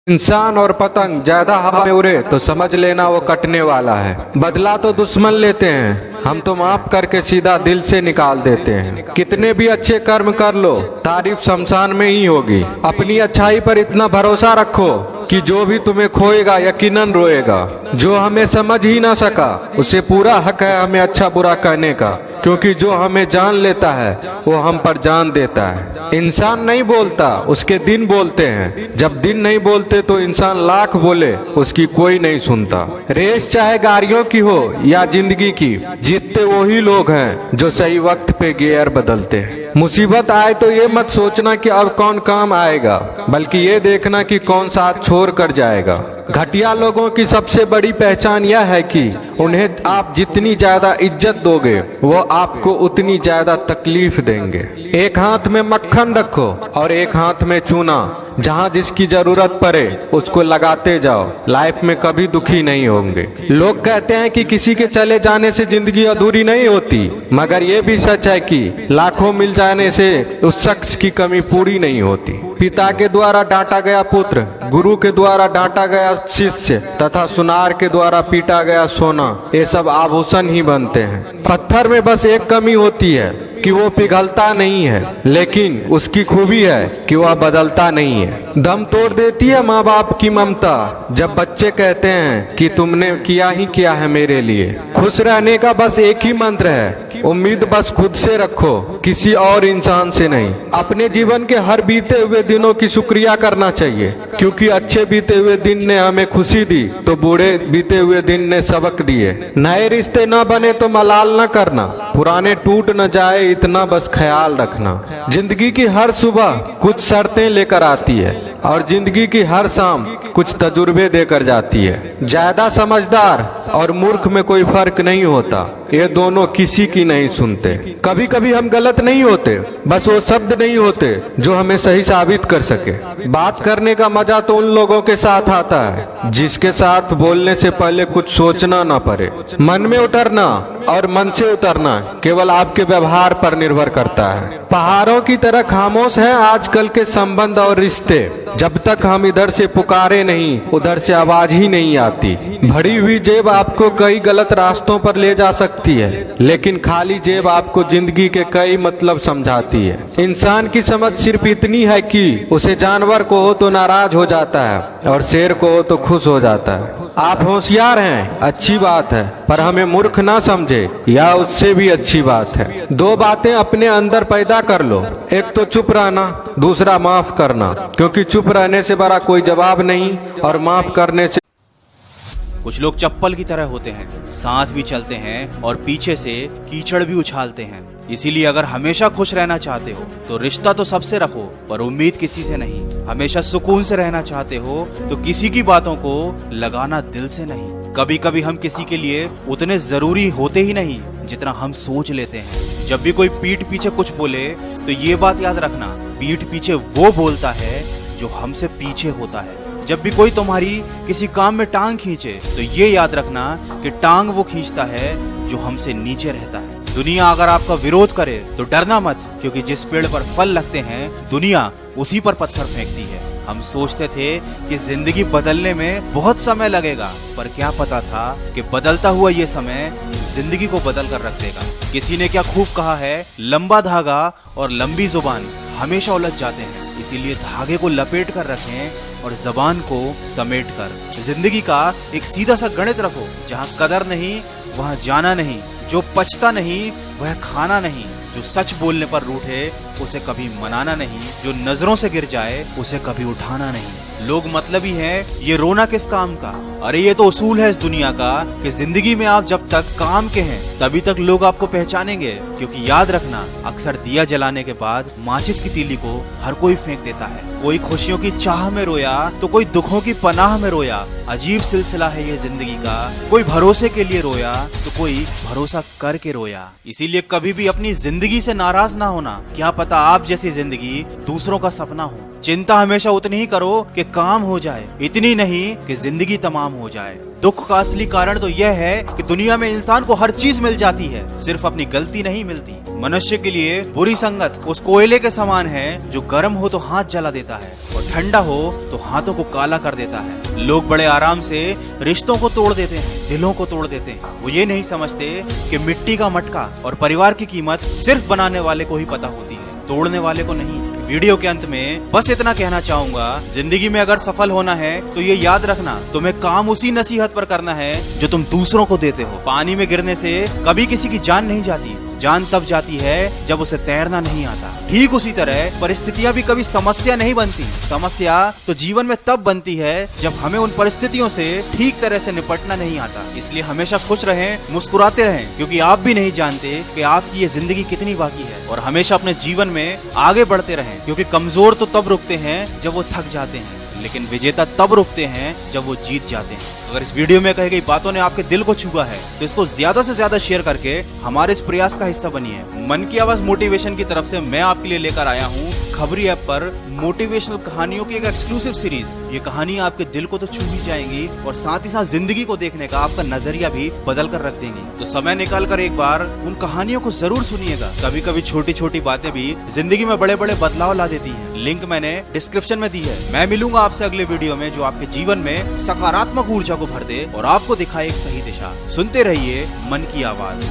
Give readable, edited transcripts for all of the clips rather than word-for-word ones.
इंसान और पतंग ज्यादा हवा में उड़े तो समझ लेना वो कटने वाला है। बदला तो दुश्मन लेते हैं, हम तो माफ करके सीधा दिल से निकाल देते हैं। कितने भी अच्छे कर्म कर लो, तारीफ शमशान में ही होगी। अपनी अच्छाई पर इतना भरोसा रखो कि जो भी तुम्हें खोएगा यकीनन रोएगा। जो हमें समझ ही ना सका उसे पूरा हक है हमें अच्छा बुरा कहने का, क्योंकि जो हमें जान लेता है वो हम पर जान देता है। इंसान नहीं बोलता, उसके दिन बोलते हैं। जब दिन नहीं बोलते तो इंसान लाख बोले उसकी कोई नहीं सुनता। रेस चाहे गाड़ियों की हो या जिंदगी की, जीतते वही लोग हैं जो सही वक्त पे गियर बदलते हैं। मुसीबत आए तो ये मत सोचना कि अब कौन काम आएगा, बल्कि ये देखना कि कौन साथ छोड़ कर जाएगा। घटिया लोगों की सबसे बड़ी पहचान यह है कि उन्हें आप जितनी ज्यादा इज्जत दोगे वो आपको उतनी ज्यादा तकलीफ देंगे। एक हाथ में मक्खन रखो और एक हाथ में चूना। जहाँ जिसकी जरूरत पड़े उसको लगाते जाओ, लाइफ में कभी दुखी नहीं होंगे। लोग कहते हैं कि किसी के चले जाने से जिंदगी अधूरी नहीं होती, मगर ये भी सच है कि लाखों मिल जाने से उस शख्स की कमी पूरी नहीं होती। पिता के द्वारा डांटा गया पुत्र, गुरु के द्वारा डांटा गया शिष्य तथा सुनार के द्वारा पीटा गया सोना, ये सब आभूषण ही बनते हैं। पत्थर में बस एक कमी होती है कि वो पिघलता नहीं है, लेकिन उसकी खूबी है कि वह बदलता नहीं है। दम तोड़ देती है माँ बाप की ममता जब बच्चे कहते हैं कि तुमने किया ही क्या है मेरे लिए। खुश रहने का बस एक ही मंत्र है, उम्मीद बस खुद से रखो, किसी और इंसान से नहीं। अपने जीवन के हर बीते हुए दिनों की शुक्रिया करना चाहिए, क्योंकि अच्छे बीते हुए दिन ने हमें खुशी दी तो बूढ़े बीते हुए दिन ने सबक दिए। नए रिश्ते न बने तो मलाल न करना, पुराने टूट न जाए इतना बस ख्याल रखना। जिंदगी की हर सुबह कुछ शर्तें लेकर आती है और जिंदगी की हर शाम कुछ तजुर्बे देकर जाती है। ज्यादा समझदार और मूर्ख में कोई फर्क नहीं होता, ये दोनों किसी की नहीं सुनते। कभी कभी हम गलत नहीं होते, बस वो शब्द नहीं होते जो हमें सही साबित कर सके। बात करने का मजा तो उन लोगों के साथ आता है जिसके साथ बोलने से पहले कुछ सोचना ना पड़े। मन में उतरना और मन से उतरना केवल आपके व्यवहार पर निर्भर करता है। पहाड़ों की तरह खामोश है आजकल के संबंध और रिश्ते। जब तक हम इधर से पुकारे नहीं उधर से आवाज ही नहीं आती। भरी हुई जेब आपको कई गलत रास्तों पर ले जा सकती है, लेकिन खाली जेब आपको जिंदगी के कई मतलब समझाती है। इंसान की समझ सिर्फ इतनी है कि उसे जानवर को हो तो नाराज हो जाता है और शेर को हो तो खुश हो जाता है। आप होशियार हैं, अच्छी बात है, पर हमें मूर्ख ना समझे या उससे भी अच्छी बात है। दो बातें अपने अंदर पैदा कर लो, एक तो चुप रहना, दूसरा माफ करना, क्योंकि चुप रहने से बड़ा कोई जवाब नहीं और माफ करने से। कुछ लोग चप्पल की तरह होते हैं, साथ भी चलते हैं और पीछे से कीचड़ भी उछालते हैं। इसीलिए अगर हमेशा खुश रहना चाहते हो तो रिश्ता तो सबसे रखो, पर उम्मीद किसी से नहीं। हमेशा सुकून से रहना चाहते हो तो किसी की बातों को लगाना दिल से नहीं। कभी कभी हम किसी के लिए उतने जरूरी होते ही नहीं जितना हम सोच लेते हैं। जब भी कोई पीठ पीछे कुछ बोले तो ये बात याद रखना, पीठ पीछे वो बोलता है जो हमसे पीछे होता है। जब भी कोई तुम्हारी किसी काम में टांग खींचे तो ये याद रखना कि टांग वो खींचता है जो हमसे नीचे रहता है। दुनिया अगर आपका विरोध करे तो डरना मत, क्योंकि जिस पेड़ पर फल लगते हैं दुनिया उसी पर पत्थर फेंकती है। हम सोचते थे कि जिंदगी बदलने में बहुत समय लगेगा, पर क्या पता था कि बदलता हुआ ये समय जिंदगी को बदल कर रख देगा। किसी ने क्या खूब कहा है, लंबा धागा और लंबी जुबान हमेशा उलझ जाते हैं, इसीलिए धागे को लपेट कर रखें और जबान को समेट कर। जिंदगी का एक सीधा सा गणित रखो, जहाँ कदर नहीं वहाँ जाना नहीं, जो पचता नहीं वह खाना नहीं, जो सच बोलने पर रूठे उसे कभी मनाना नहीं, जो नजरों से गिर जाए उसे कभी उठाना नहीं। लोग मतलबी हैं, ये रोना किस काम का। अरे ये तो उसूल है इस दुनिया का कि जिंदगी में आप जब तक काम के हैं तभी तक लोग आपको पहचानेंगे। क्योंकि याद रखना, अक्सर दिया जलाने के बाद माचिस की तीली को हर कोई फेंक देता है। कोई खुशियों की चाह में रोया तो कोई दुखों की पनाह में रोया। अजीब सिलसिला है ये जिंदगी का, कोई भरोसे के लिए रोया तो कोई भरोसा करके रोया। इसीलिए कभी भी अपनी जिंदगी से नाराज ना होना, क्या पता आप जैसी जिंदगी दूसरों का सपना हो। चिंता हमेशा उतनी ही करो कि काम हो जाए, इतनी नहीं कि जिंदगी तमाम हो जाए। दुख का असली कारण तो यह है कि दुनिया में इंसान को हर चीज मिल जाती है, सिर्फ अपनी गलती नहीं मिलती। मनुष्य के लिए बुरी संगत उस कोयले के समान है जो गर्म हो तो हाथ जला देता है और ठंडा हो तो हाथों को काला कर देता है। लोग बड़े आराम से रिश्तों को तोड़ देते हैं, दिलों को तोड़ देते हैं। वो ये नहीं समझते कि मिट्टी का मटका और परिवार की कीमत सिर्फ बनाने वाले को ही पता होती है, तोड़ने वाले को नहीं। वीडियो के अंत में बस इतना कहना चाहूंगा, जिंदगी में अगर सफल होना है तो ये याद रखना, तुम्हें काम उसी नसीहत पर करना है जो तुम दूसरों को देते हो। पानी में गिरने से कभी किसी की जान नहीं जाती, जान तब जाती है जब उसे तैरना नहीं आता। ठीक उसी तरह परिस्थितियां भी कभी समस्या नहीं बनती, समस्या तो जीवन में तब बनती है जब हमें उन परिस्थितियों से ठीक तरह से निपटना नहीं आता। इसलिए हमेशा खुश रहें, मुस्कुराते रहें, क्योंकि आप भी नहीं जानते कि आपकी ये जिंदगी कितनी बाकी है। और हमेशा अपने जीवन में आगे बढ़ते रहें, क्योंकि कमजोर तो तब रुकते हैं जब वो थक जाते हैं, लेकिन विजेता तब रुकते हैं जब वो जीत जाते हैं। अगर इस वीडियो में कही गई बातों ने आपके दिल को छुआ है तो इसको ज्यादा से ज्यादा शेयर करके हमारे इस प्रयास का हिस्सा बनिए। मन की आवाज मोटिवेशन की तरफ से मैं आपके लिए लेकर आया हूँ खबरी ऐप पर मोटिवेशनल कहानियों की एक एक्सक्लूसिव सीरीज। ये कहानी आपके दिल को तो छू ही जाएंगी और साथ ही साथ जिंदगी को देखने का आपका नजरिया भी बदल कर रख देंगी। तो समय निकाल कर एक बार उन कहानियों को जरूर सुनिएगा। कभी कभी छोटी छोटी बातें भी जिंदगी में बड़े बड़े बदलाव ला देती हैं। लिंक मैंने डिस्क्रिप्शन में दी है। मैं मिलूंगा आपसे अगले वीडियो में जो आपके जीवन में सकारात्मक ऊर्जा को भर दे और आपको दिखाए एक सही दिशा। सुनते रहिए मन की आवाज।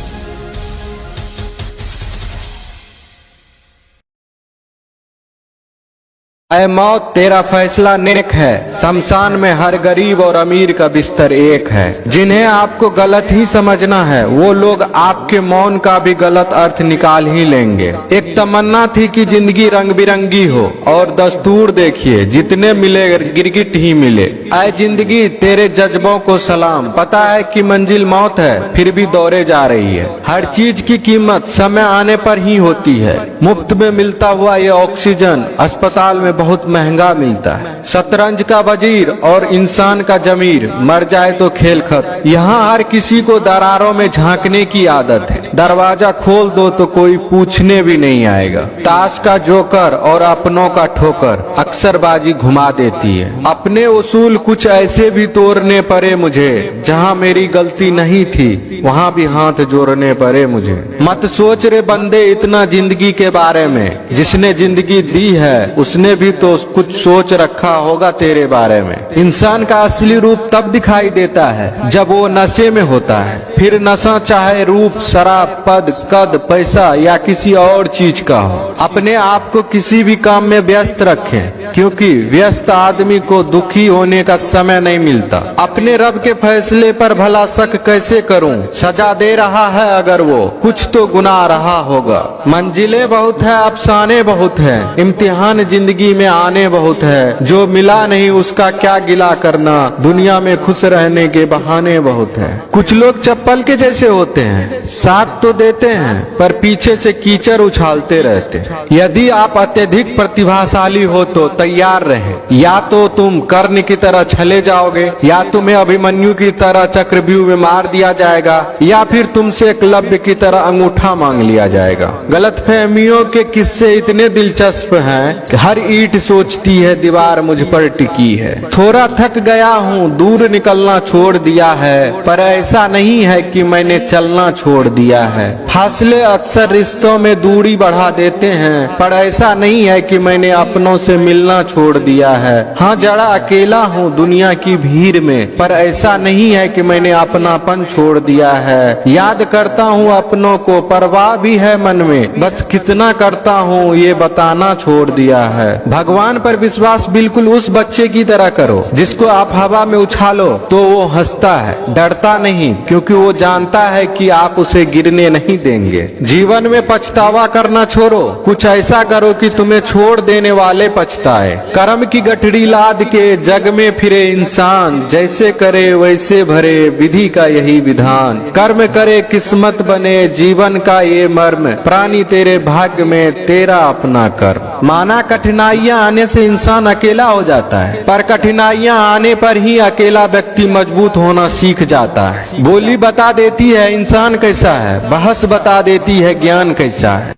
ऐ मौत तेरा फैसला नेक है, शमशान में हर गरीब और अमीर का बिस्तर एक है। जिन्हें आपको गलत ही समझना है वो लोग आपके मौन का भी गलत अर्थ निकाल ही लेंगे। एक तमन्ना थी कि जिंदगी रंग बिरंगी हो और दस्तूर देखिए जितने मिले गिरगिट ही मिले। ऐ जिंदगी तेरे जज्बों को सलाम, पता है कि मंजिल मौत है फिर भी दौड़े जा रही है। हर चीज की कीमत समय आने पर ही होती है। मुफ्त में मिलता हुआ ये ऑक्सीजन अस्पताल में बहुत महंगा मिलता है। शतरंज का वजीर और इंसान का जमीर, मर जाए तो खेल खत्म। यहाँ हर किसी को दरारों में झांकने की आदत है। दरवाजा खोल दो तो कोई पूछने भी नहीं आएगा। ताश का जोकर और अपनों का ठोकर अक्सर बाजी घुमा देती है। अपने उसूल कुछ ऐसे भी तोड़ने पड़े मुझे, जहाँ मेरी गलती नहीं थी वहाँ भी हाथ जोड़ने पड़े मुझे। मत सोच रे बंदे इतना जिंदगी के बारे में, जिसने जिंदगी दी है उसने भी तो कुछ सोच रखा होगा तेरे बारे में। इंसान का असली रूप तब दिखाई देता है जब वो नशे में होता है। फिर नशा चाहे रूप, शराब, पद, कद, पैसा या किसी और चीज का हो। अपने आप को किसी भी काम में व्यस्त रखें, क्योंकि व्यस्त आदमी को दुखी होने का समय नहीं मिलता। अपने रब के फैसले पर भला शक कैसे करूं? सजा दे रहा है अगर वो, कुछ तो गुनाह रहा होगा। मंजिलें बहुत है, अफसाने बहुत है, इम्तिहान जिंदगी में आने बहुत है। जो मिला नहीं उसका क्या गिला करना, दुनिया में खुश रहने के बहाने बहुत है। कुछ लोग चप्पल के जैसे होते हैं, साथ तो देते हैं पर पीछे से कीचड़ उछालते रहते हैं। यदि आप अत्यधिक प्रतिभाशाली हो तो तैयार रहें, या तो तुम कर्ण की तरह छले जाओगे, या तुम्हें अभिमन्यु की तरह चक्रव्यूह में मार दिया जाएगा, या फिर तुमसे एकलव्य की तरह अंगूठा मांग लिया जाएगा। गलतफहमियों के किस्से इतने दिलचस्प हैं कि हर ईंट सोचती है दीवार मुझ पर टिकी है। थोड़ा थक गया हूँ, दूर निकलना छोड़ दिया है, पर ऐसा नहीं है कि मैंने चलना छोड़ दिया है। फासले अक्सर रिश्तों में दूरी बढ़ा देते हैं, पर ऐसा नहीं है कि मैंने अपनों से मिलना छोड़ दिया है। हाँ, जरा अकेला हूँ दुनिया की भीड़ में, पर ऐसा नहीं है कि मैंने अपनापन छोड़ दिया है। याद करता हूँ अपनों को, परवाह भी है मन में, बस कितना करता हूँ ये बताना छोड़ दिया है। भगवान पर विश्वास बिल्कुल उस बच्चे की तरह करो जिसको आप हवा में उछालो तो वो हंसता है, डरता नहीं, क्योंकि वो जानता है कि आप उसे गिरने नहीं देंगे। जीवन में पछतावा करना छोड़ो, कुछ ऐसा करो कि तुम्हें छोड़ देने वाले पछताए। कर्म की गठरी लाद के जग में फिरे इंसान, जैसे करे वैसे भरे विधि का यही विधान। कर्म करे किस्मत बने जीवन का ये मर्म, प्राणी तेरे भाग्य में तेरा अपना कर्म। माना कठिनाइयां आने से इंसान अकेला हो जाता है, पर कठिनाइयां आने पर ही अकेला व्यक्ति मजबूत होना सीख जाता है। बोली बता देती है इंसान कैसा है, बहस बता देती है ज्ञान कैसा है।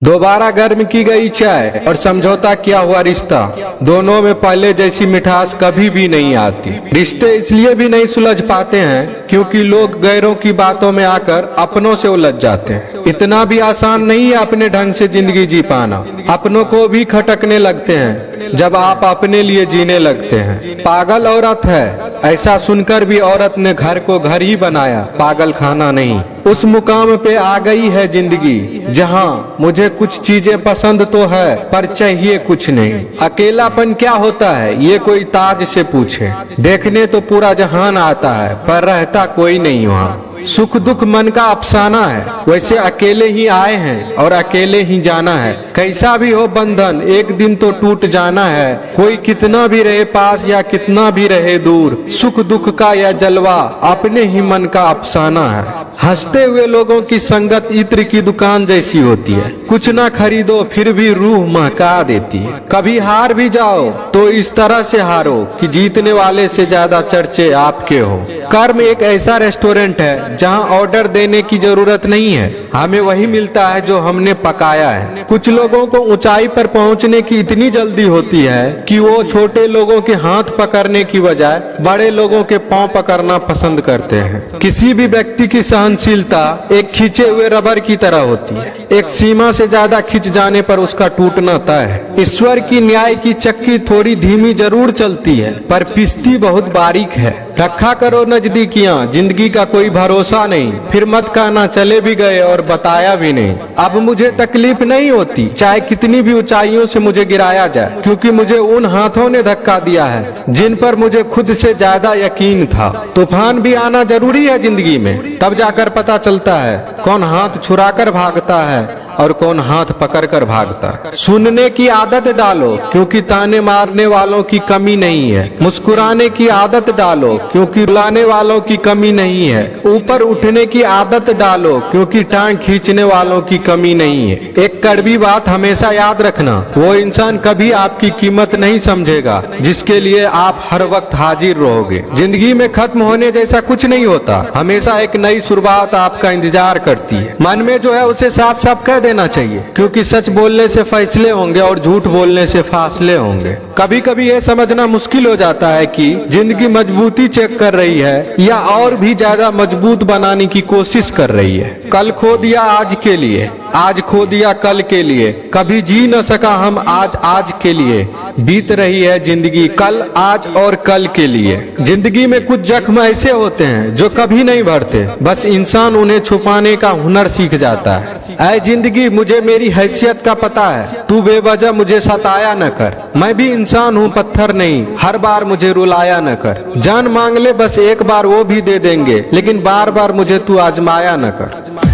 दोबारा गर्म की गई चाय और समझौता किया हुआ रिश्ता, दोनों में पहले जैसी मिठास कभी भी नहीं आती। रिश्ते इसलिए भी नहीं सुलझ पाते हैं क्योंकि लोग गैरों की बातों में आकर अपनों से उलझ जाते हैं। इतना भी आसान नहीं है अपने ढंग से जिंदगी जी पाना। अपनों को भी खटकने लगते हैं जब आप अपने लिए जीने लगते हैं। पागल औरत है, ऐसा सुनकर भी औरत ने घर को घर ही बनाया, पागल खाना नहीं। उस मुकाम पे आ गई है जिंदगी जहाँ मुझे कुछ चीजें पसंद तो है पर चाहिए कुछ नहीं। अकेलापन क्या होता है ये कोई ताज से पूछे। देखने तो पूरा जहान आता है पर रहता कोई नहीं वहाँ। सुख दुख मन का अफसाना है, वैसे अकेले ही आए हैं और अकेले ही जाना है। कैसा भी हो बंधन एक दिन तो टूट जाना है। कोई कितना भी रहे पास या कितना भी रहे दूर, सुख दुख का या जलवा अपने ही मन का अफसाना है। हंसते हुए लोगों की संगत इत्र की दुकान जैसी होती है, कुछ ना खरीदो फिर भी रूह महका देती है। कभी हार भी जाओ तो इस तरह से हारो कि जीतने वाले से ज्यादा चर्चे आपके हो। कर्म एक ऐसा रेस्टोरेंट है जहां ऑर्डर देने की जरूरत नहीं है, हमें वही मिलता है जो हमने पकाया है। कुछ लोगों को ऊंचाई पर पहुंचने की इतनी जल्दी होती है कि वो छोटे लोगों के हाथ पकड़ने की बजाय बड़े लोगों के पांव पकड़ना पसंद करते हैं। किसी भी व्यक्ति की सहनशीलता एक खींचे हुए रबर की तरह होती है, एक सीमा से ज्यादा खिंच जाने पर उसका टूटना तय है। ईश्वर की न्याय की चक्की थोड़ी धीमी जरूर चलती है पर पिसती बहुत बारीक है। रखा करो नजदीकियां, जिंदगी का कोई भरोसा नहीं, फिर मत कहना चले भी गए और बताया भी नहीं। अब मुझे तकलीफ नहीं होती चाहे कितनी भी ऊंचाइयों से मुझे गिराया जाए, क्योंकि मुझे उन हाथों ने धक्का दिया है जिन पर मुझे खुद से ज्यादा यकीन था। तूफान भी आना जरूरी है जिंदगी में, तब जाकर पता चलता है कौन हाथ छुड़ाकर भागता है और कौन हाथ पकड़कर भागता है। सुनने की आदत डालो क्योंकि ताने मारने वालों की कमी नहीं है। मुस्कुराने की आदत डालो क्योंकि रुलाने वालों की कमी नहीं है। ऊपर उठने की आदत डालो क्योंकि टांग खींचने वालों की कमी नहीं है। एक कड़वी बात हमेशा याद रखना, वो इंसान कभी आपकी कीमत नहीं समझेगा जिसके लिए आप हर वक्त हाजिर रहोगे। जिंदगी में खत्म होने जैसा कुछ नहीं होता, हमेशा एक नई शुरुआत आपका इंतजार करती है। मन में जो है उसे साफ साफ कह देना चाहिए, क्योंकि सच बोलने से फैसले होंगे और झूठ बोलने से फासले होंगे। कभी कभी ये समझना मुश्किल हो जाता है कि जिंदगी मजबूती चेक कर रही है या और भी ज्यादा मजबूत बनाने की कोशिश कर रही है। कल खो दिया आज के लिए, आज खो दिया कल के लिए, कभी जी न सका हम आज के लिए। बीत रही है जिंदगी कल आज और कल के लिए। जिंदगी में कुछ जख्म ऐसे होते हैं जो कभी नहीं भरते, बस इंसान उन्हें छुपाने का हुनर सीख जाता है। ऐ जिंदगी मुझे मेरी हैसियत का पता है, तू बेवजह मुझे सताया न कर। मैं भी इंसान हूँ पत्थर नहीं, हर बार मुझे रुलाया न कर। जान मांग ले बस एक बार वो भी दे देंगे, लेकिन बार बार मुझे तू आजमाया न कर।